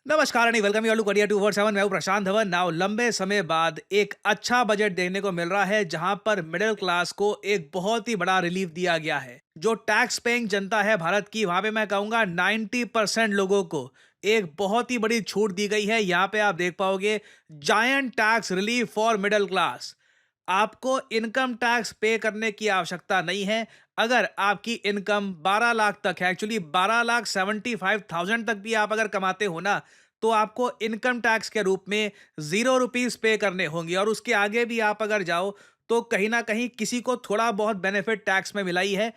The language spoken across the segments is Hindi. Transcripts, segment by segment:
नमस्कार and welcome you to career 247। मैं हूं प्रशांत धवन। नाउ लंबे समय बाद एक अच्छा बजट देखने को मिल रहा है जहां पर मिडिल क्लास को एक बहुत ही बड़ा रिलीफ दिया गया है। जो टैक्स पेइंग जनता है भारत की, वहां पे मैं कहूंगा 90% लोगों को एक बहुत ही बड़ी छूट दी गई है। यहाँ पे आप देख पाओगे giant tax relief for middle class. आपको इनकम टैक्स पे करने की आवश्यकता नहीं है। अगर आपकी इनकम 12 लाख तक है, एक्चुअली 12,75,000 तक भी आप अगर कमाते हो ना, तो आपको इनकम टैक्स के रूप में ₹0 पे करने होंगे। और उसके आगे भी आप अगर जाओ तो कहीं ना कहीं किसी को थोड़ा बहुत बेनिफिट टैक्स में मिला ही है।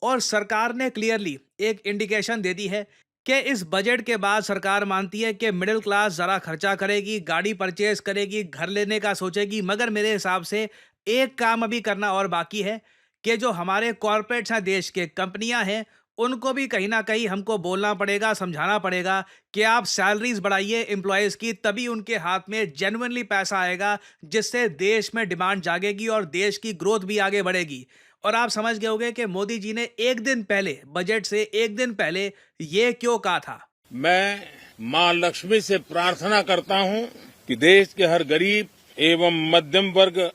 और सरकार ने क्लियरली एक इंडिकेशन दे दी है कि इस बजट के बाद सरकार मानती है कि मिडिल क्लास ज़रा खर्चा करेगी, गाड़ी परचेज करेगी, घर लेने का सोचेगी। मगर मेरे हिसाब से एक काम अभी करना और बाकी है कि जो हमारे कॉरपोरेट्स हैं, देश के कंपनियां हैं, उनको भी कहीं ना कहीं हमको बोलना पड़ेगा, समझाना पड़ेगा कि आप सैलरीज बढ़ाइए एम्प्लॉयज़ की, तभी उनके हाथ में जेन्युइनली पैसा आएगा, जिससे देश में डिमांड जागेगी और देश की ग्रोथ भी आगे बढ़ेगी। और आप समझ गए होंगे कि मोदी जी ने एक दिन पहले, बजट से एक दिन पहले, ये क्यों कहा था। मैं मां लक्ष्मी से प्रार्थना करता हूं कि देश के हर गरीब एवं मध्यम वर्ग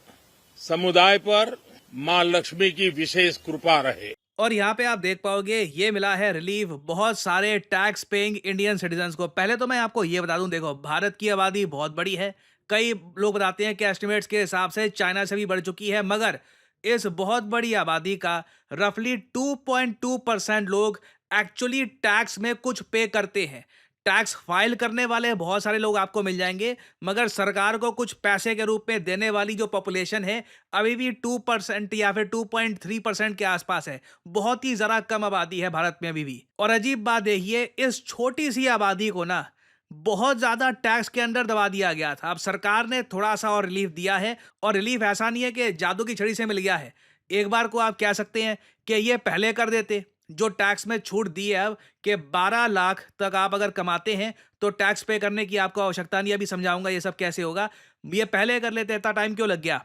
समुदाय पर मां लक्ष्मी की विशेष कृपा रहे। और यहाँ पे आप देख पाओगे ये मिला है रिलीफ बहुत सारे टैक्स पेइंग इंडियन सिटीजन्स को। पहले तो मैं आपको ये बता दूं, देखो भारत की आबादी बहुत बड़ी है। कई लोग बताते हैं कि एस्टिमेट्स के हिसाब से चाइना से भी बढ़ चुकी है। मगर इस बहुत बड़ी आबादी का रफली 2.2% लोग एक्चुअली टैक्स में कुछ पे करते हैं। टैक्स फाइल करने वाले बहुत सारे लोग आपको मिल जाएंगे, मगर सरकार को कुछ पैसे के रूप में देने वाली जो पॉपुलेशन है, अभी भी 2% या फिर 2.3% के आसपास है। बहुत ही जरा कम आबादी है भारत में अभी भी। और अजीब बात देखिए, इस छोटी सी आबादी को ना बहुत ज्यादा टैक्स के अंडर दबा दिया गया था। अब सरकार ने थोड़ा सा और रिलीफ दिया है। और रिलीफ ऐसा नहीं है कि जादू की छड़ी से मिल गया है। एक बार को आप कह सकते हैं कि ये पहले कर देते। जो टैक्स में छूट दी है अब, कि 12 लाख तक आप अगर कमाते हैं तो टैक्स पे करने की आपको आवश्यकता नहीं है। अभी समझाऊंगा ये सब कैसे होगा। ये पहले कर लेते, इतना टाइम क्यों लग गया?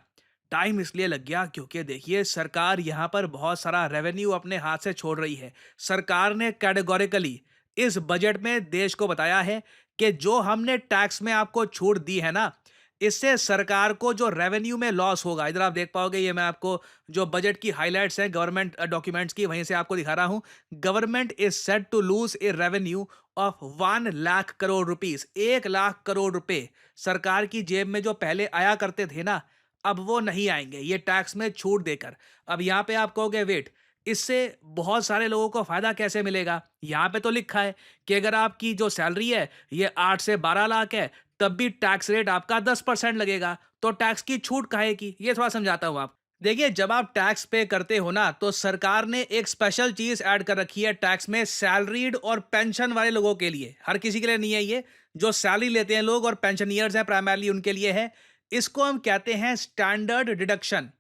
टाइम इसलिए लग गया क्योंकि देखिए सरकार यहां पर बहुत सारा रेवेन्यू अपने हाथ से छोड़ रही है। सरकार ने कैटेगोरिकली इस बजट में देश को बताया है कि जो हमने टैक्स में आपको छूट दी है ना, इससे सरकार को जो रेवेन्यू में लॉस होगा, इधर आप देख पाओगे, ये मैं आपको जो बजट की हाइलाइट्स हैं गवर्नमेंट डॉक्यूमेंट्स की, वहीं से आपको दिखा रहा हूं। Government is set to lose a revenue of 1 lakh crore rupees. 1 lakh crore रुपए सरकार की जेब में जो पहले आया करते थे ना, अब वो नहीं आएंगे ये टैक्स में छूट देकर। अब यहाँ पे आप कहोगे वेट, इससे बहुत सारे लोगों को फायदा कैसे मिलेगा? यहाँ पे तो लिखा है कि अगर आपकी जो सैलरी है ये 8 से 12 लाख है, तब भी टैक्स रेट आपका 10% लगेगा। तो टैक्स की छूट काहे की? ये थोड़ा समझाता हूँ आप। देखिए जब आप टैक्स पे करते हो ना, तो सरकार ने एक स्पेशल चीज ऐड कर रखी है टैक्स में, सैलरीड और पेंशन वाले लोगों के लिए। हर किसी के लिए नहीं है ये। जो सैलरी लेते हैं लोग और पेंशनियर्स हैं प्राइमरली, उनके लिए है। इसको हम कहते हैं स्टैंडर्ड डिडक्शन।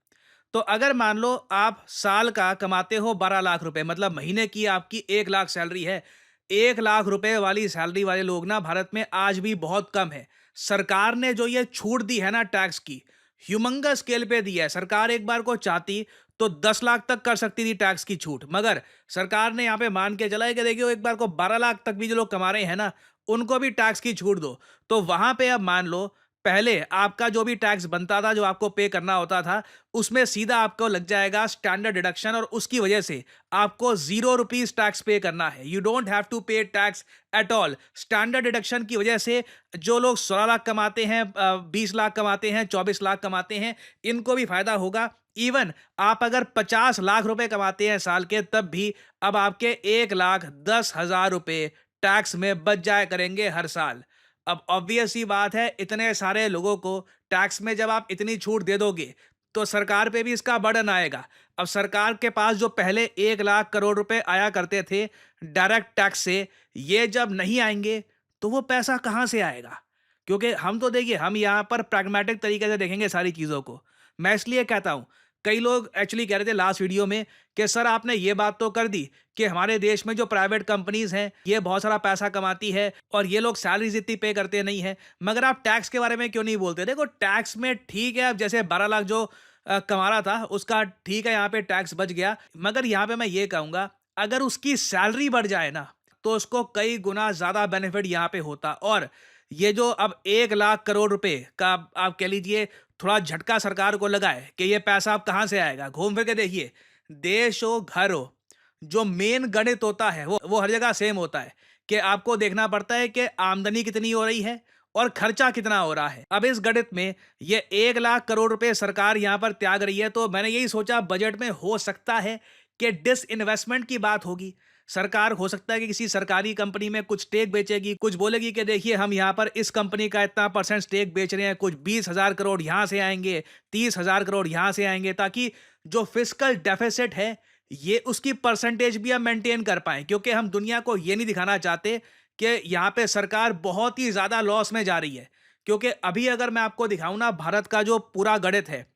तो अगर मान लो आप साल का कमाते हो 12 लाख रुपए, मतलब महीने की आपकी 1 लाख सैलरी है। 1 लाख रुपए वाली सैलरी वाले लोग ना भारत में आज भी बहुत कम है। सरकार ने जो ये छूट दी है ना टैक्स की, ह्यूमंगस स्केल पे दी है। सरकार एक बार को चाहती तो 10 लाख तक कर सकती थी टैक्स की छूट। मगर सरकार ने यहाँ पे मान के चला है कि देखियो एक बार को 12 लाख तक भी जो लोग कमा रहे हैं ना, उनको भी टैक्स की छूट दो। तो वहां पे अब मान लो पहले आपका जो भी टैक्स बनता था, जो आपको पे करना होता था, उसमें सीधा आपको लग जाएगा स्टैंडर्ड डिडक्शन। और उसकी वजह से आपको ₹0 टैक्स पे करना है। यू डोंट हैव टू पे tax at all. Standard deduction की वजह से जो लोग 16 लाख कमाते हैं, 20 लाख कमाते हैं, 24 लाख कमाते हैं, इनको भी फायदा होगा। इवन आप अगर 50 लाख रुपए कमाते हैं साल के, तब भी अब आपके 1,10,000 रुपए टैक्स में बच जाया करेंगे हर साल। अब ऑब्वियस सी बात है, इतने सारे लोगों को टैक्स में जब आप इतनी छूट दे दोगे, तो सरकार पे भी इसका बर्डन आएगा। अब सरकार के पास जो पहले 1 लाख करोड़ रुपए आया करते थे डायरेक्ट टैक्स से, ये जब नहीं आएंगे तो वो पैसा कहां से आएगा? क्योंकि हम तो देखिए, हम यहाँ पर प्रैग्मेटिक तरीके से देखेंगे सारी चीजों को। मैं इसलिए कहता हूं, कई लोग एक्चुअली कह रहे थे लास्ट वीडियो में कि सर आपने ये बात तो कर दी कि हमारे देश में जो प्राइवेट कंपनीज हैं ये बहुत सारा पैसा कमाती है और ये लोग सैलरीज इतनी पे करते नहीं है, मगर आप टैक्स के बारे में क्यों नहीं बोलते? देखो टैक्स में ठीक है, अब जैसे 12 लाख जो कमा रहा था उसका ठीक है, यहाँ पे टैक्स बच गया। मगर यहाँ पे मैं ये कहूंगा, अगर उसकी सैलरी बढ़ जाए ना, तो उसको कई गुना ज़्यादा बेनिफिट यहाँ पे होता। और ये जो अब 1 लाख करोड़ रुपए का आप कह लीजिए थोड़ा झटका सरकार को लगा है कि ये पैसा अब कहाँ से आएगा। घूम फिर के देखिए, देश हो घर हो, जो मेन गणित होता है वो हर जगह सेम होता है कि आपको देखना पड़ता है कि आमदनी कितनी हो रही है और खर्चा कितना हो रहा है। अब इस गणित में ये 1 लाख करोड़ रुपए सरकार यहाँ पर त्याग रही है, तो मैंने यही सोचा बजट में हो सकता है कि डिसइन्वेस्टमेंट की बात होगी। सरकार हो सकता है कि किसी सरकारी कंपनी में कुछ स्टेक बेचेगी, कुछ बोलेगी कि देखिए हम यहाँ पर इस कंपनी का इतना परसेंट स्टेक बेच रहे हैं, कुछ 20,000 करोड़ यहाँ से आएंगे, 30,000 करोड़ यहाँ से आएंगे, ताकि जो फिस्कल डेफिसिट है ये उसकी परसेंटेज भी हम मेंटेन कर पाए, क्योंकि हम दुनिया को ये नहीं दिखाना चाहते कि यहाँ पे सरकार बहुत ही ज्यादा लॉस में जा रही है। क्योंकि अभी अगर मैं आपको दिखाऊं ना भारत का जो पूरा गणित है,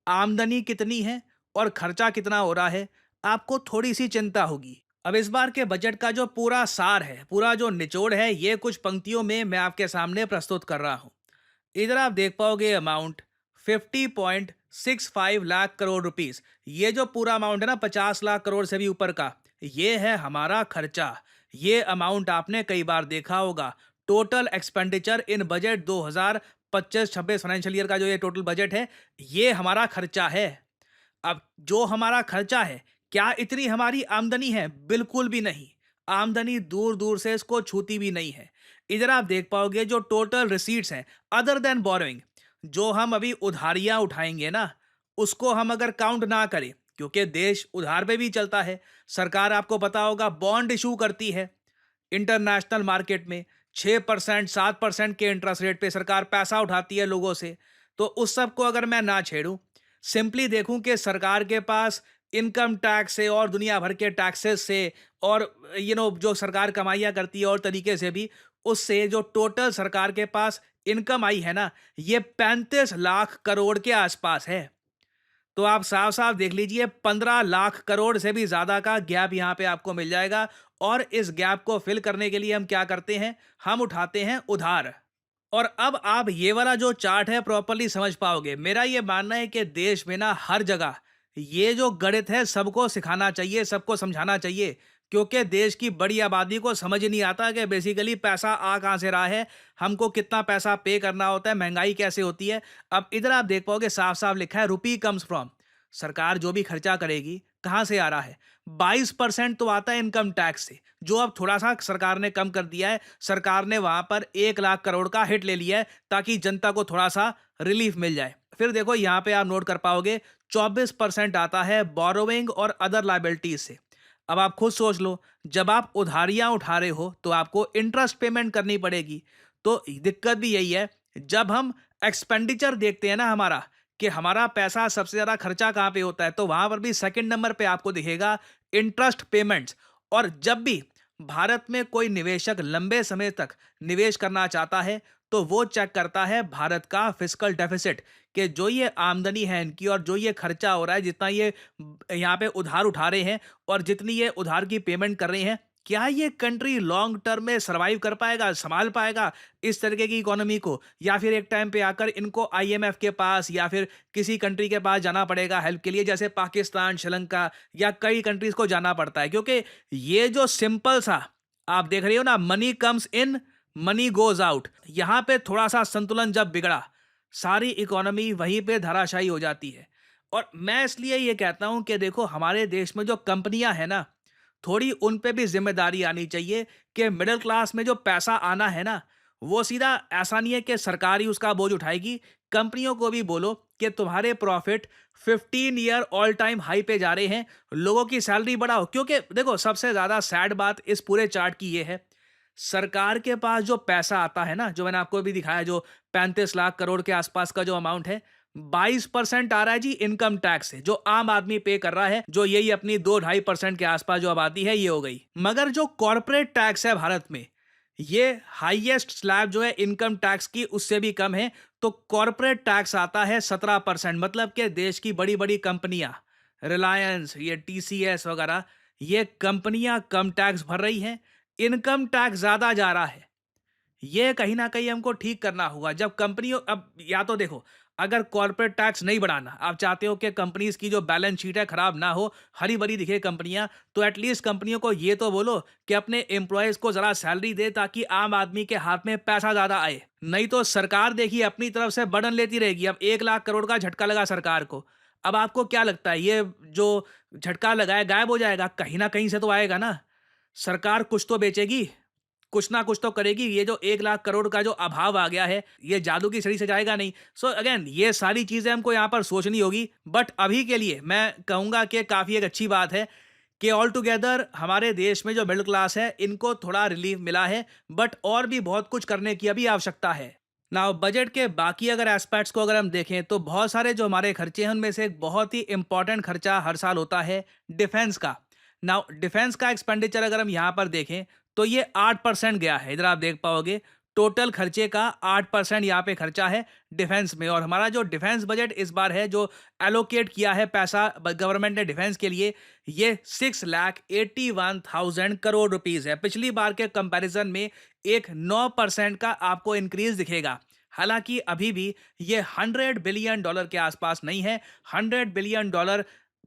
आमदनी कितनी है और खर्चा कितना हो रहा है, आपको थोड़ी सी चिंता होगी। अब इस बार के बजट का जो पूरा सार है, पूरा जो निचोड़ है, ये कुछ पंक्तियों में मैं आपके सामने प्रस्तुत कर रहा हूं। इधर आप देख पाओगे अमाउंट 50.65 लाख करोड़ रुपीस। ये जो पूरा अमाउंट है ना 50 लाख करोड़ से भी ऊपर का, ये है हमारा खर्चा। ये अमाउंट आपने कई बार देखा होगा। Total expenditure in budget 2025-26 financial year का जो ये टोटल बजट है, ये हमारा खर्चा है। अब जो हमारा खर्चा है, क्या इतनी हमारी आमदनी है? बिल्कुल भी नहीं। आमदनी दूर दूर से इसको छूती भी नहीं है। इधर आप देख पाओगे जो टोटल रिसीट्स हैं अदर देन बोरोइंग, जो हम अभी उधारियां उठाएंगे ना, उसको हम अगर काउंट ना करें, क्योंकि देश उधार पे भी चलता है। सरकार आपको पता होगा बॉन्ड इशू करती है इंटरनेशनल मार्केट में, 6% 7% के इंटरेस्ट रेट पे सरकार पैसा उठाती है लोगों से। तो उस सब को अगर मैं ना छेड़ूं, सिंपली देखूं कि सरकार के पास इनकम टैक्स से और दुनिया भर के टैक्सेस से और जो सरकार कमाइयां करती है और तरीके से भी, उससे जो टोटल सरकार के पास इनकम आई है ना, ये 35 लाख करोड़ के आसपास है। तो आप साफ साफ देख लीजिए 15 लाख करोड़ से भी ज्यादा का गैप यहाँ पे आपको मिल जाएगा। और इस गैप को फिल करने के लिए हम क्या करते हैं, हम उठाते हैं उधार। और अब आप ये वाला जो चार्ट है प्रॉपर्ली समझ पाओगे। मेरा ये मानना है कि देश में ना हर जगह ये जो गणित है सबको सिखाना चाहिए, सबको समझाना चाहिए। क्योंकि देश की बड़ी आबादी को समझ ही नहीं आता कि बेसिकली पैसा आ कहाँ से रहा है, हमको कितना पैसा पे करना होता है, महंगाई कैसे होती है। अब इधर आप देख पाओगे साफ साफ लिखा है रुपी कम्स फ्रॉम। सरकार जो भी खर्चा करेगी कहाँ से आ रहा है? 22% तो आता है इनकम टैक्स से, जो अब थोड़ा सा सरकार ने कम कर दिया है। सरकार ने वहां पर 1 लाख करोड़ का हिट ले लिया है ताकि जनता को थोड़ा सा रिलीफ मिल जाए। फिर देखो यहाँ पे आप नोट कर पाओगे 24% आता है बोरोइंग और अदर लाइबिलिटीज से। अब आप खुद सोच लो, जब आप उधारियां उठा रहे हो तो आपको इंटरेस्ट पेमेंट करनी पड़ेगी। तो दिक्कत भी यही है, जब हम एक्सपेंडिचर देखते हैं ना हमारा, कि हमारा पैसा सबसे ज्यादा खर्चा कहाँ पे होता है, तो वहां पर भी सेकंड नंबर पे आपको दिखेगा इंटरेस्ट पेमेंट्स। और जब भी भारत में कोई निवेशक लंबे समय तक निवेश करना चाहता है, तो वो चेक करता है भारत का फिस्कल डेफिसिट, कि जो ये आमदनी है इनकी और जो ये खर्चा हो रहा है, जितना ये यहाँ पे उधार उठा रहे हैं और जितनी ये उधार की पेमेंट कर रहे हैं, क्या ये कंट्री लॉन्ग टर्म में सरवाइव कर पाएगा, संभाल पाएगा इस तरीके की इकोनॉमी को, या फिर एक टाइम पे आकर इनको आईएमएफ के पास या फिर किसी कंट्री के पास जाना पड़ेगा हेल्प के लिए, जैसे पाकिस्तान, श्रीलंका या कई कंट्रीज को जाना पड़ता है। क्योंकि ये जो सिंपल सा आप देख रहे हो ना, money comes in money goes out, यहां पे थोड़ा सा संतुलन जब बिगड़ा, सारी इकोनॉमी वहीं पे धराशायी हो जाती है। और मैं इसलिए ये कहता हूं कि देखो हमारे देश में जो कंपनियां हैं ना, थोड़ी उन पे भी जिम्मेदारी आनी चाहिए कि मिडिल क्लास में जो पैसा आना है ना, वो सीधा ऐसा नहीं है कि सरकार ही उसका बोझ उठाएगी। कंपनियों को भी बोलो कि तुम्हारे profit 15 year all time high पे जा रहे हैं, लोगों की सैलरी बढ़ाओ। क्योंकि देखो सबसे ज्यादा सैड बात इस पूरे चार्ट की ये है, सरकार के पास जो पैसा आता है ना, जो मैंने आपको भी दिखाया, जो 35 लाख करोड़ के आसपास का जो अमाउंट है, 22% आ रहा है जी इनकम टैक्स से, जो आम आदमी पे कर रहा है, जो यही अपनी 2-2.5% के आसपास जो आबादी है ये हो गई। मगर जो कॉर्पोरेट टैक्स है भारत में, ये हाईएस्ट स्लैब जो है इनकम टैक्स की उससे भी कम है। तो कॉर्पोरेट टैक्स आता है 17%। मतलब कि देश की बड़ी बड़ी कंपनियां, रिलायंस, ये टीसीएस वगैरह, ये कंपनियां कम टैक्स भर रही हैं, इनकम टैक्स ज्यादा जा रहा है। ये कहीं ना कहीं हमको ठीक करना होगा। जब कंपनियों, अब या तो देखो, अगर कॉर्पोरेट टैक्स नहीं बढ़ाना, आप चाहते हो कि कंपनीज की जो बैलेंस शीट है खराब ना हो, हरी भरी दिखे कंपनियां, तो एटलीस्ट कंपनियों को ये तो बोलो कि अपने एम्प्लॉयज को जरा सैलरी दे ताकि आम आदमी के हाथ में पैसा ज्यादा आए। नहीं तो सरकार देखिए अपनी तरफ से बर्डन लेती रहेगी। अब 1 लाख करोड़ का झटका लगा सरकार को। अब आपको क्या लगता है ये जो झटका लगाया गायब हो जाएगा? कहीं ना कहीं से तो आएगा ना। सरकार कुछ तो बेचेगी, कुछ ना कुछ तो करेगी। ये जो 1 लाख करोड़ का जो अभाव आ गया है, ये जादू की छड़ी से जाएगा नहीं। सो अगेन ये सारी चीजें हमको यहाँ पर सोचनी होगी। बट अभी के लिए मैं कहूंगा कि काफी एक अच्छी बात है कि ऑल टुगेदर हमारे देश में जो मिडिल क्लास है इनको थोड़ा रिलीफ मिला है। बट और भी बहुत कुछ करने की अभी आवश्यकता है। नाउ बजट के बाकी अगर एस्पेक्ट्स को अगर हम देखें तो बहुत सारे जो हमारे खर्चे हैं उनमें से एक बहुत ही इंपॉर्टेंट खर्चा हर साल होता है डिफेंस का। नाउ डिफेंस का एक्सपेंडिचर अगर हम यहाँ पर देखें तो ये 8% गया है। इधर आप देख पाओगे टोटल खर्चे का 8% यहाँ पे खर्चा है डिफेंस में। और हमारा जो डिफेंस बजट इस बार है जो एलोकेट किया है पैसा गवर्नमेंट ने डिफेंस के लिए, ये 6,81,000 करोड़ रुपीज है। पिछली बार के कंपैरिजन में एक 9% का आपको इंक्रीज दिखेगा। हालांकि अभी भी ये $100 बिलियन के आसपास नहीं है। $100 बिलियन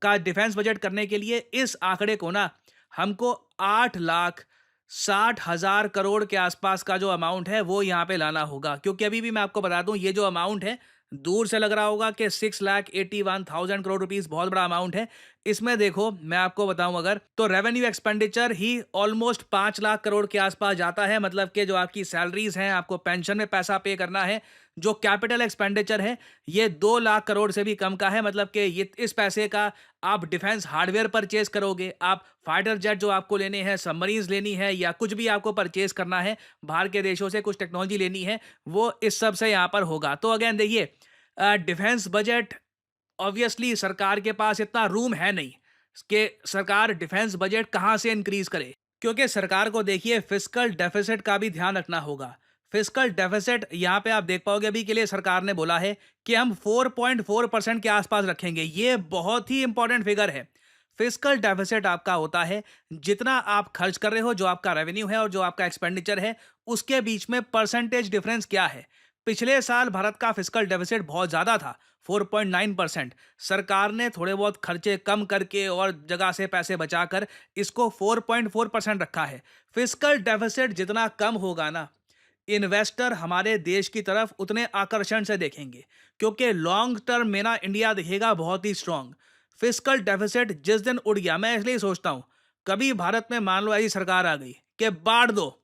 का डिफेंस बजट करने के लिए इस आंकड़े को ना हमको 8,60,000 करोड़ के आसपास का जो अमाउंट है वो यहाँ पे लाना होगा। क्योंकि अभी भी मैं आपको बता दूं ये जो अमाउंट है दूर से लग रहा होगा कि 6,81,000 करोड़ रुपीस बहुत बड़ा अमाउंट है। इसमें देखो मैं आपको बताऊं अगर तो रेवेन्यू एक्सपेंडिचर ही ऑलमोस्ट 5 लाख करोड़ के आसपास जाता है। मतलब कि जो आपकी सैलरीज हैं, आपको पेंशन में पैसा पे करना है। जो कैपिटल एक्सपेंडिचर है ये 2 लाख करोड़ से भी कम का है। मतलब कि ये इस पैसे का आप डिफेंस हार्डवेयर परचेज करोगे, आप फाइटर जेट जो आपको लेने हैं, सबमरीन्स लेनी है या कुछ भी आपको परचेज करना है बाहर के देशों से कुछ टेक्नोलॉजी लेनी है, वो इस सब से यहाँ पर होगा। तो अगेन देखिए डिफेंस बजट ऑब्वियसली सरकार के पास इतना रूम है नहीं कि सरकार डिफेंस बजट कहाँ से इंक्रीज करे। क्योंकि सरकार को देखिए फिस्कल डेफिसिट का भी ध्यान रखना होगा। फिस्कल डेफिसिट यहाँ पे आप देख पाओगे अभी के लिए सरकार ने बोला है कि हम 4.4% के आसपास रखेंगे। ये बहुत ही इंपॉर्टेंट फिगर है। फिस्कल डेफिसिट आपका होता है जितना आप खर्च कर रहे हो, जो आपका रेवेन्यू है और जो आपका एक्सपेंडिचर है, उसके बीच में परसेंटेज डिफरेंस क्या है। पिछले साल भारत का फिस्कल डेफिसिट बहुत ज्यादा था 4.9%। सरकार ने थोड़े बहुत खर्चे कम करके और जगह से पैसे बचाकर इसको 4.4% रखा है। फिस्कल डेफिसिट जितना कम होगा ना, इन्वेस्टर हमारे देश की तरफ उतने आकर्षण से देखेंगे। क्योंकि लॉन्ग टर्म में ना इंडिया दिखेगा बहुत ही स्ट्रांग। फिस्कल डेफिसिट जिस दिन उड़ गया, मैं इसलिए सोचता हूं कभी भारत में मान लो ऐसी सरकार आ गई कि बांट दो,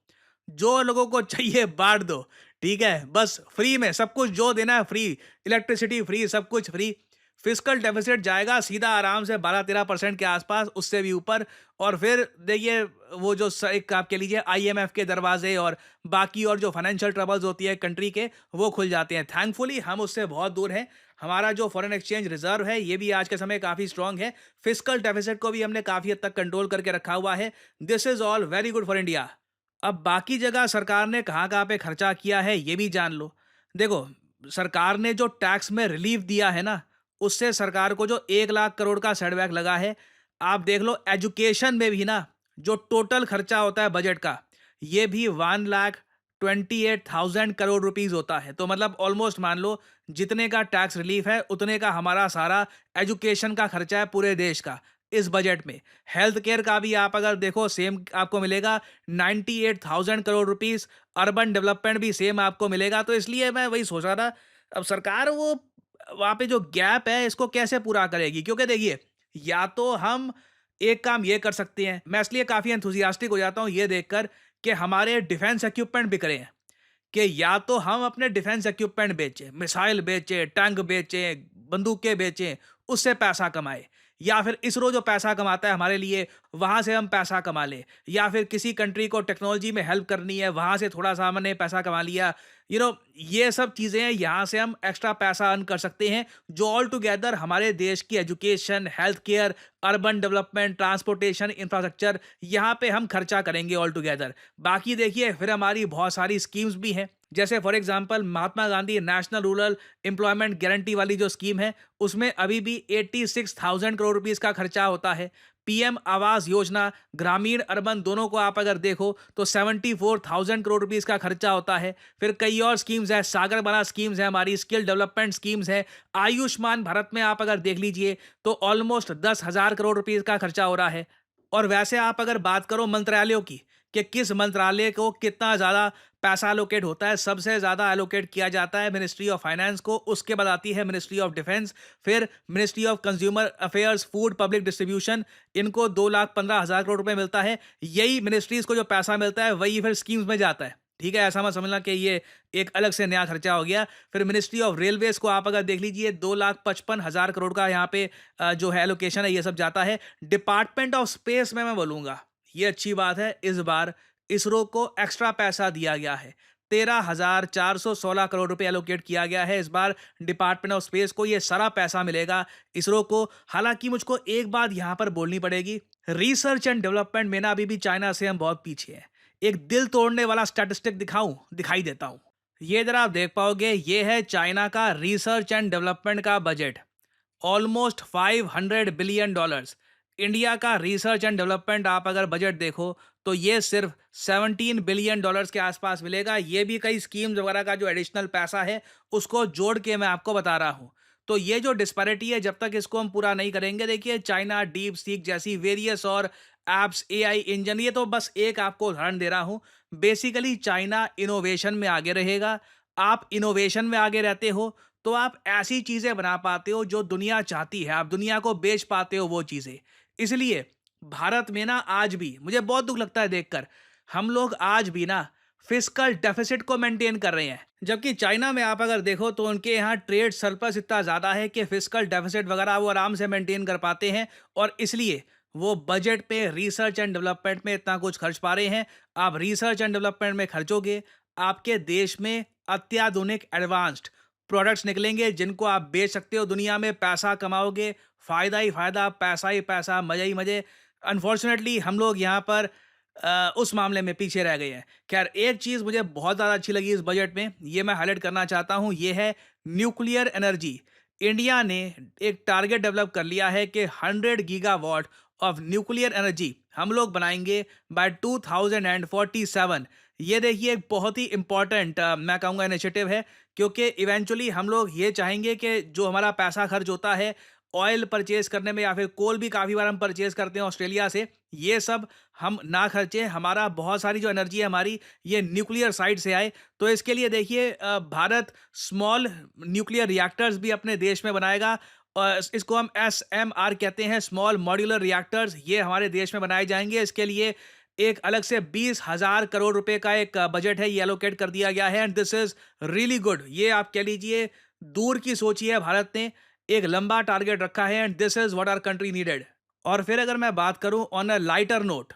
जो लोगों को चाहिए बांट दो, ठीक है, बस फ्री में सब कुछ जो देना है फ्री, इलेक्ट्रिसिटी फ्री, सब कुछ फ्री। फिस्कल डेफिसिट जाएगा सीधा आराम से 12-13% के आसपास, उससे भी ऊपर। और फिर देखिए वो जो एक आप कह लीजिए आईएमएफ के दरवाजे और बाकी और जो फाइनेंशियल ट्रबल्स होती है कंट्री के, वो खुल जाते हैं। थैंकफुली हम उससे बहुत दूर हैं। हमारा जो फॉरेन एक्सचेंज रिजर्व है ये भी आज के समय काफ़ी स्ट्रांग है। फिस्कल डेफिसिट को भी हमने काफ़ी हद तक कंट्रोल करके रखा हुआ है। This is all very good for India. अब बाकी जगह सरकार ने कहाँ-कहाँ पे खर्चा किया है ये भी जान लो। देखो, सरकार ने जो टैक्स में रिलीफ दिया है ना, उससे सरकार को जो 1 लाख करोड़ का सेटबैक लगा है। आप देख लो एजुकेशन में भी ना जो टोटल खर्चा होता है बजट का, ये भी 1,28,000 करोड़ रुपीस होता है। तो मतलब ऑलमोस्ट मान लो जितने का टैक्स रिलीफ है उतने का हमारा सारा एजुकेशन का खर्चा है पूरे देश का इस बजट में। हेल्थ केयर का भी आप अगर देखो सेम आपको मिलेगा 98,000 करोड़ रुपीस। अर्बन डेवलपमेंट भी सेम आपको मिलेगा। तो इसलिए मैं वही सोच रहा था अब सरकार वो वहाँ पे जो गैप है इसको कैसे पूरा करेगी। क्योंकि देखिए या तो हम एक काम ये कर सकते हैं, मैं इसलिए काफ़ी एंथुजियास्टिक हो जाता हूँ ये देखकर कि हमारे डिफेंस इक्विपमेंट बिक रहे हैं, कि या तो हम अपने डिफेंस इक्विपमेंट बेचें, मिसाइल बेचें, टैंक बेचें, बंदूकें बेचें, उससे पैसा कमाएं। या फिर इसरो जो पैसा कमाता है हमारे लिए वहाँ से हम पैसा कमा लें। या फिर किसी कंट्री को टेक्नोलॉजी में हेल्प करनी है, वहाँ से थोड़ा सा हमने पैसा कमा लिया। ये सब चीज़ें हैं, यहाँ से हम एक्स्ट्रा पैसा अर्न कर सकते हैं, जो ऑल टुगेदर हमारे देश की education, health care, urban development, transportation, infrastructure, यहाँ पे हम खर्चा करेंगे ऑल टुगेदर। बाकी देखिए फिर हमारी बहुत सारी स्कीम्स भी हैं। जैसे for example Mahatma Gandhi national rural employment guarantee वाली जो स्कीम है, उसमें अभी भी 86,000 करोड़ रुपीस का खर्चा होता है। पीएम आवास योजना, ग्रामीण अर्बन दोनों को आप अगर देखो तो 74,000 करोड़ रुपीस का खर्चा होता है। फिर कई और स्कीम्स है, सागरमाला स्कीम्स है, हमारी स्किल डेवलपमेंट स्कीम्स है। आयुष्मान भारत में आप अगर देख लीजिए तो ऑलमोस्ट 10,000 करोड़ रुपीस का खर्चा हो रहा है। और वैसे आप अगर बात करो मंत्रालयों की कि किस मंत्रालय को कितना ज़्यादा पैसा एलोकेट होता है, सबसे ज़्यादा एलोकेट किया जाता है मिनिस्ट्री ऑफ फाइनेंस को, उसके बाद आती है मिनिस्ट्री ऑफ डिफेंस, फिर ministry of consumer affairs, food public distribution, इनको 2,15,000 करोड़ रुपए मिलता है। यही मिनिस्ट्रीज को जो पैसा मिलता है वही फिर स्कीम्स में जाता है। ठीक है, ऐसा मत समझना कि ये एक अलग से नया खर्चा हो गया। फिर मिनिस्ट्री ऑफ रेलवेज को आप अगर देख लीजिए 2,55,000 करोड़ का यहाँ पे जो है एलोकेशन है, ये सब जाता है। डिपार्टमेंट ऑफ स्पेस में मैं बोलूंगा ये अच्छी बात है, इस बार इसरो को एक्स्ट्रा पैसा दिया गया है। 13,416 करोड़ रुपए एलोकेट किया गया है इस बार डिपार्टमेंट ऑफ स्पेस को, ये सारा पैसा मिलेगा इसरो को। हालांकि मुझको एक बात यहां पर बोलनी पड़ेगी, रिसर्च एंड डेवलपमेंट में ना अभी भी चाइना से हम बहुत पीछे हैं। एक दिल तोड़ने वाला स्टैटिस्टिक दिखाई देता हूं। ये इधर आप देख पाओगे, ये है चाइना का रिसर्च एंड डेवलपमेंट का बजट, ऑलमोस्ट $500 बिलियन। इंडिया का रिसर्च एंड डेवलपमेंट आप अगर बजट देखो तो ये सिर्फ $17 बिलियन के आसपास मिलेगा। ये भी कई स्कीम्स वगैरह का जो एडिशनल पैसा है उसको जोड़ के मैं आपको बता रहा हूँ। तो ये जो डिस्पैरिटी है, जब तक इसको हम पूरा नहीं करेंगे, देखिए चाइना डीप सीक जैसी वेरियस और एप्स, एआई इंजन, ये तो बस एक आपको उदाहरण दे रहा हूँ। बेसिकली चाइना इनोवेशन में आगे रहेगा। आप इनोवेशन में आगे रहते हो तो आप ऐसी चीजें बना पाते हो जो दुनिया चाहती है, आप दुनिया को बेच पाते हो वो चीजें। इसलिए भारत में ना आज भी मुझे बहुत दुख लगता है देखकर, हम लोग आज भी ना फिस्कल डेफिसिट को मेंटेन कर रहे हैं। जबकि चाइना में आप अगर देखो तो उनके यहाँ ट्रेड सरप्लस इतना ज़्यादा है कि फिस्कल डेफिसिट वगैरह वो आराम से मेंटेन कर पाते हैं, और इसलिए वो बजट पे रिसर्च एंड डेवलपमेंट में इतना कुछ खर्च पा रहे हैं। आप रिसर्च एंड डेवलपमेंट में खर्चोगे, आपके देश में अत्याधुनिक एडवांस्ड प्रोडक्ट्स निकलेंगे जिनको आप बेच सकते हो दुनिया में, पैसा कमाओगे, फायदा ही फायदा, पैसा ही पैसा, मजे ही मजे। अनफॉर्चुनेटली हम लोग यहाँ पर उस मामले में पीछे रह गए हैं। खैर, एक चीज़ मुझे बहुत ज़्यादा अच्छी लगी इस बजट में, ये मैं हाईलाइट करना चाहता हूँ, ये है न्यूक्लियर एनर्जी। इंडिया ने एक टारगेट डेवलप कर लिया है कि 100 गीगावाट ऑफ न्यूक्लियर एनर्जी हम लोग बनाएंगे बाय 2047। ये देखिए एक बहुत ही इंपॉर्टेंट मैं कहूँगा इनिशिएटिव है, क्योंकि इवेंचुअली हम लोग ये चाहेंगे कि जो हमारा पैसा खर्च होता है ऑयल परचेज करने में, या फिर कोल भी काफ़ी बार हम परचेज करते हैं ऑस्ट्रेलिया से, ये सब हम ना खर्चे, हमारा बहुत सारी जो एनर्जी है हमारी ये न्यूक्लियर साइड से आए। तो इसके लिए देखिए भारत स्मॉल न्यूक्लियर रिएक्टर्स भी अपने देश में बनाएगा, और इसको हम SMR कहते हैं, स्मॉल मॉड्यूलर रिएक्टर्स। ये हमारे देश में बनाए जाएंगे। इसके लिए एक अलग से 20,000 करोड़ रुपए का एक बजट है, ये एलोकेट कर दिया गया है, and this is really good. ये आप कह लीजिए दूर की सोची है भारत ने, एक लंबा टारगेट रखा है, and this is what our country needed. और फिर अगर मैं बात करूं ऑन अ लाइटर नोट,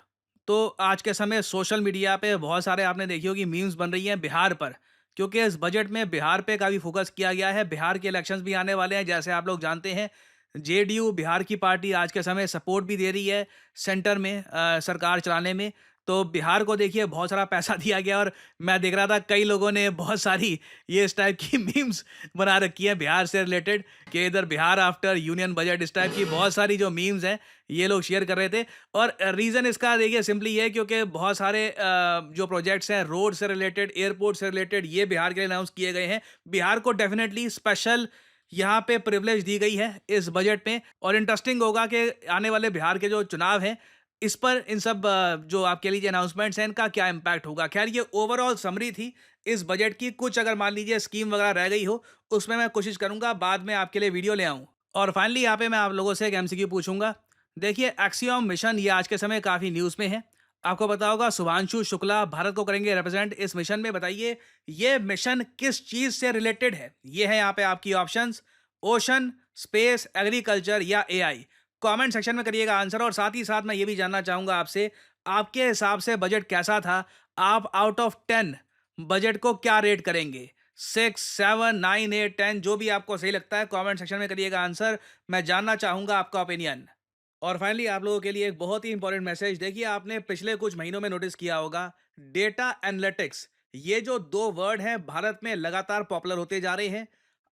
तो आज के समय सोशल मीडिया पे बहुत सारे आपने देखी होगी मीम्स बन रही हैं बिहार पर, क्योंकि इस बजट में बिहार पे काफ़ी फोकस किया गया है। बिहार के इलेक्शंस भी आने वाले हैं, जैसे आप लोग जानते हैं। जेडीयू बिहार की पार्टी आज के समय सपोर्ट भी दे रही है सेंटर में सरकार चलाने में। तो बिहार को देखिए बहुत सारा पैसा दिया गया, और मैं देख रहा था कई लोगों ने बहुत सारी ये इस टाइप की मीम्स बना रखी है बिहार से रिलेटेड, कि इधर बिहार आफ्टर यूनियन बजट, इस टाइप की बहुत सारी जो मीम्स हैं ये लोग शेयर कर रहे थे। और रीज़न इसका देखिए सिंपली ये, क्योंकि बहुत सारे जो प्रोजेक्ट्स हैं रोड से रिलेटेड, एयरपोर्ट से रिलेटेड, ये बिहार के लिए अनाउंस किए गए हैं। बिहार को डेफिनेटली स्पेशल यहाँ पे प्रिविलेज दी गई है इस बजट में। और इंटरेस्टिंग होगा कि आने वाले बिहार के जो चुनाव हैं, इस पर इन सब जो आप कह लीजिए अनाउंसमेंट्स हैं, इनका क्या इम्पैक्ट होगा। खैर, ये ओवरऑल समरी थी इस बजट की। कुछ अगर मान लीजिए स्कीम वगैरह रह गई हो, उसमें मैं कोशिश करूंगा बाद में आपके लिए वीडियो ले आऊं। और फाइनली यहाँ पे मैं आप लोगों से एक MCQ पूछूंगा। देखिए, एक्सियोम मिशन ये आज के समय काफ़ी न्यूज़ में है। आपको पता होगा शुभांशु शुक्ला भारत को करेंगे रिप्रेजेंट इस मिशन में। बताइए ये मिशन किस चीज़ से रिलेटेड है। ये है यहाँ पे आपकी ऑप्शंस: ओशन, स्पेस, एग्रीकल्चर या AI। कमेंट सेक्शन में करिएगा आंसर। और साथ ही साथ मैं ये भी जानना चाहूंगा आपसे, आपके हिसाब से बजट कैसा था। आप आउट ऑफ 10 बजट को क्या रेट करेंगे? 6, 7, 9, 8, 10, जो भी आपको सही लगता है कमेंट सेक्शन में करिएगा आंसर। मैं जानना चाहूंगा आपका ओपिनियन। और फाइनली आप लोगों के लिए एक बहुत ही इंपॉर्टेंट मैसेज। देखिए, आपने पिछले कुछ महीनों में नोटिस किया होगा, डेटा एनालिटिक्स, ये जो दो वर्ड हैं भारत में लगातार पॉपुलर होते जा रहे हैं।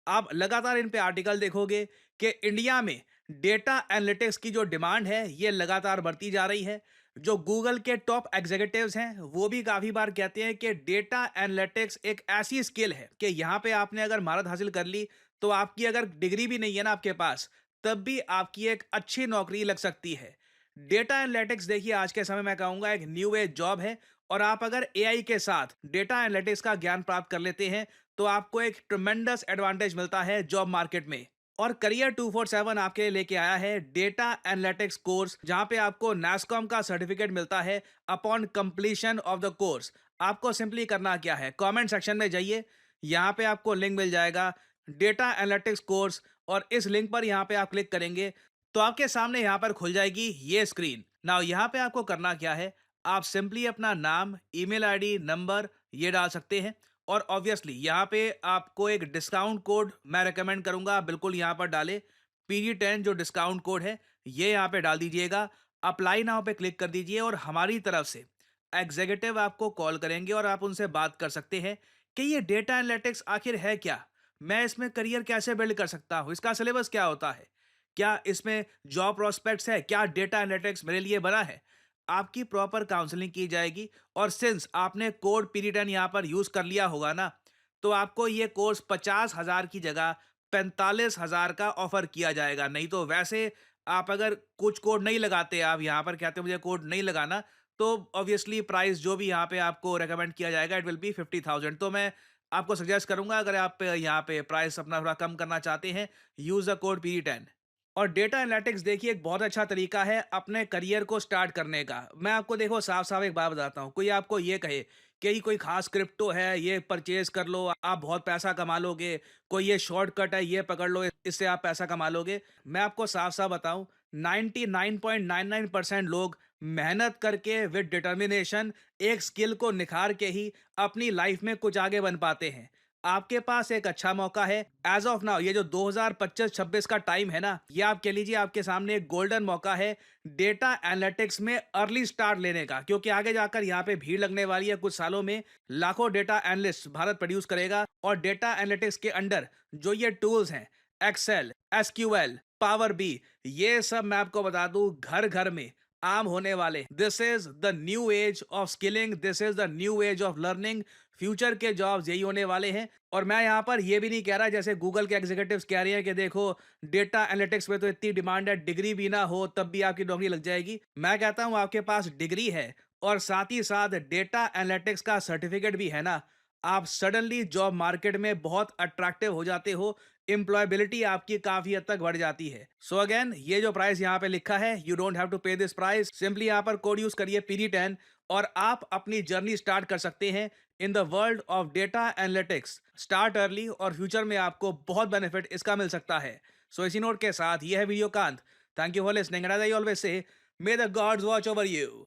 आप लगातार इन पे आर्टिकल देखोगे कि इंडिया में डेटा एनालिटिक्स की जो डिमांड है ये लगातार बढ़ती जा रही है। जो गूगल के टॉप एग्जीक्यूटिव्स हैं वो भी काफी बार कहते हैं कि डेटा एनालिटिक्स एक ऐसी स्किल है कि यहाँ पे आपने अगर महारत हासिल कर ली तो आपकी अगर डिग्री भी नहीं है ना आपके पास, तब भी आपकी एक अच्छी नौकरी लग सकती है। डेटा एनालिटिक्स देखिए आज के समय मैं कहूंगा एक न्यू एज जॉब है, और आप अगर एआई के साथ डेटा एनालिटिक्स का ज्ञान प्राप्त कर लेते हैं तो आपको एक ट्रमेंडस एडवांटेज मिलता है जॉब मार्केट में। और करियर 247 आपके लिए लेके आया है डेटा एनालिटिक्स कोर्स, जहां पे आपको NASSCOM का सर्टिफिकेट मिलता है upon completion of the course. आपको सिंपली करना क्या है, कमेंट सेक्शन में जाइए, यहाँ पे आपको लिंक मिल जाएगा डेटा एनालिटिक्स कोर्स, और इस लिंक पर यहाँ पे आप क्लिक करेंगे तो आपके सामने यहाँ पर खुल जाएगी ये स्क्रीन। नाउ यहाँ पे आपको करना क्या है, आप सिंपली अपना नाम, ईमेल आईडी, नंबर ये डाल सकते हैं, और ऑब्वियसली यहाँ पे आपको एक डिस्काउंट कोड मैं रेकमेंड करूंगा बिल्कुल यहाँ पर डाले, PD10 जो डिस्काउंट कोड है ये यहाँ पे डाल दीजिएगा। अप्लाई नाउ पे क्लिक कर दीजिए और हमारी तरफ से एग्जीक्यूटिव आपको कॉल करेंगे और आप उनसे बात कर सकते हैं कि ये डेटा एनालिटिक्स आखिर है क्या, मैं इसमें करियर कैसे बिल्ड कर सकता हूँ, इसका सिलेबस क्या होता है, क्या इसमें जॉब प्रोस्पेक्ट्स है, क्या डेटा एनालिटिक्स मेरे लिए बना है। आपकी प्रॉपर काउंसलिंग की जाएगी, और सिंस आपने कोड PD10 यहाँ पर यूज कर लिया होगा ना, तो आपको ये कोर्स 50,000 की जगह 45,000 का ऑफर किया जाएगा। नहीं तो वैसे आप अगर कुछ कोड नहीं लगाते, आप यहाँ पर कहते हो मुझे कोड नहीं लगाना, तो ऑब्वियसली प्राइस जो भी यहाँ पे आपको रेकमेंड किया जाएगा इट विल बी 50,000। तो मैं आपको सजेस्ट करूंगा अगर आप यहाँ पे प्राइस अपना थोड़ा कम करना चाहते हैं, यूज द कोड PD10। और डेटा एनालिटिक्स देखिए एक बहुत अच्छा तरीका है अपने करियर को स्टार्ट करने का। मैं आपको देखो साफ साफ एक बात बताता हूँ, कोई आपको ये कहे कि ये कोई खास क्रिप्टो है ये परचेज कर लो आप बहुत पैसा कमा लोगे, कोई ये शॉर्टकट है ये पकड़ लो इससे आप पैसा कमा लोगे, मैं आपको साफ साफ बताऊं 99.99% लोग मेहनत करके विद डिटर्मिनेशन एक स्किल को निखार के ही अपनी लाइफ में कुछ आगे बन पाते हैं। आपके पास एक अच्छा मौका है एज ऑफ नाउ, ये जो 2025-26 का टाइम है ना, ये आप कह लीजिए आपके सामने एक गोल्डन मौका है डेटा एनालिटिक्स में अर्ली स्टार्ट लेने का, क्योंकि आगे जाकर यहाँ पे भीड़ लगने वाली है। कुछ सालों में लाखों डेटा एनालिस्ट भारत प्रोड्यूस करेगा, और डेटा एनालिटिक्स के अंडर जो ये टूल्स हैं एक्सेल, SQL, पावर बी, ये सब मैं आपको बता दूं घर घर में आम होने वाले। This is the new age of skilling, this is the new age of learning. Future के जॉब्स यही होने वाले हैं। और मैं यहाँ पर ये भी नहीं कह रहा जैसे गूगल के एग्जीक्यूटिव्स कह रहे हैं कि देखो डेटा एनालिटिक्स में तो इतनी डिमांड है, डिग्री भी ना हो तब भी आपकी नौकरी लग जाएगी। मैं कहता हूँ आपके पास डिग्री है और साथ ही साथ डेटा एनालिटिक्स का सर्टिफिकेट भी है ना, आप सडनली जॉब मार्केट में बहुत अट्रैक्टिव हो जाते हो, एम्प्लॉयबिलिटी आपकी काफी हद तक बढ़ जाती है। सो अगेन ये जो प्राइस यहाँ पे लिखा है, यू डोंट हैव टू पे दिस प्राइस, सिंपली यहाँ पर कोड यूज करिए PD10 और आप अपनी जर्नी स्टार्ट कर सकते हैं in the world of data analytics. Start early और फ्यूचर में आपको बहुत बेनिफिट इसका मिल सकता है। सो इसी नोट के साथ ये है वीडियो कांत। Thank you for listening and as I always say, may the gods watch over you.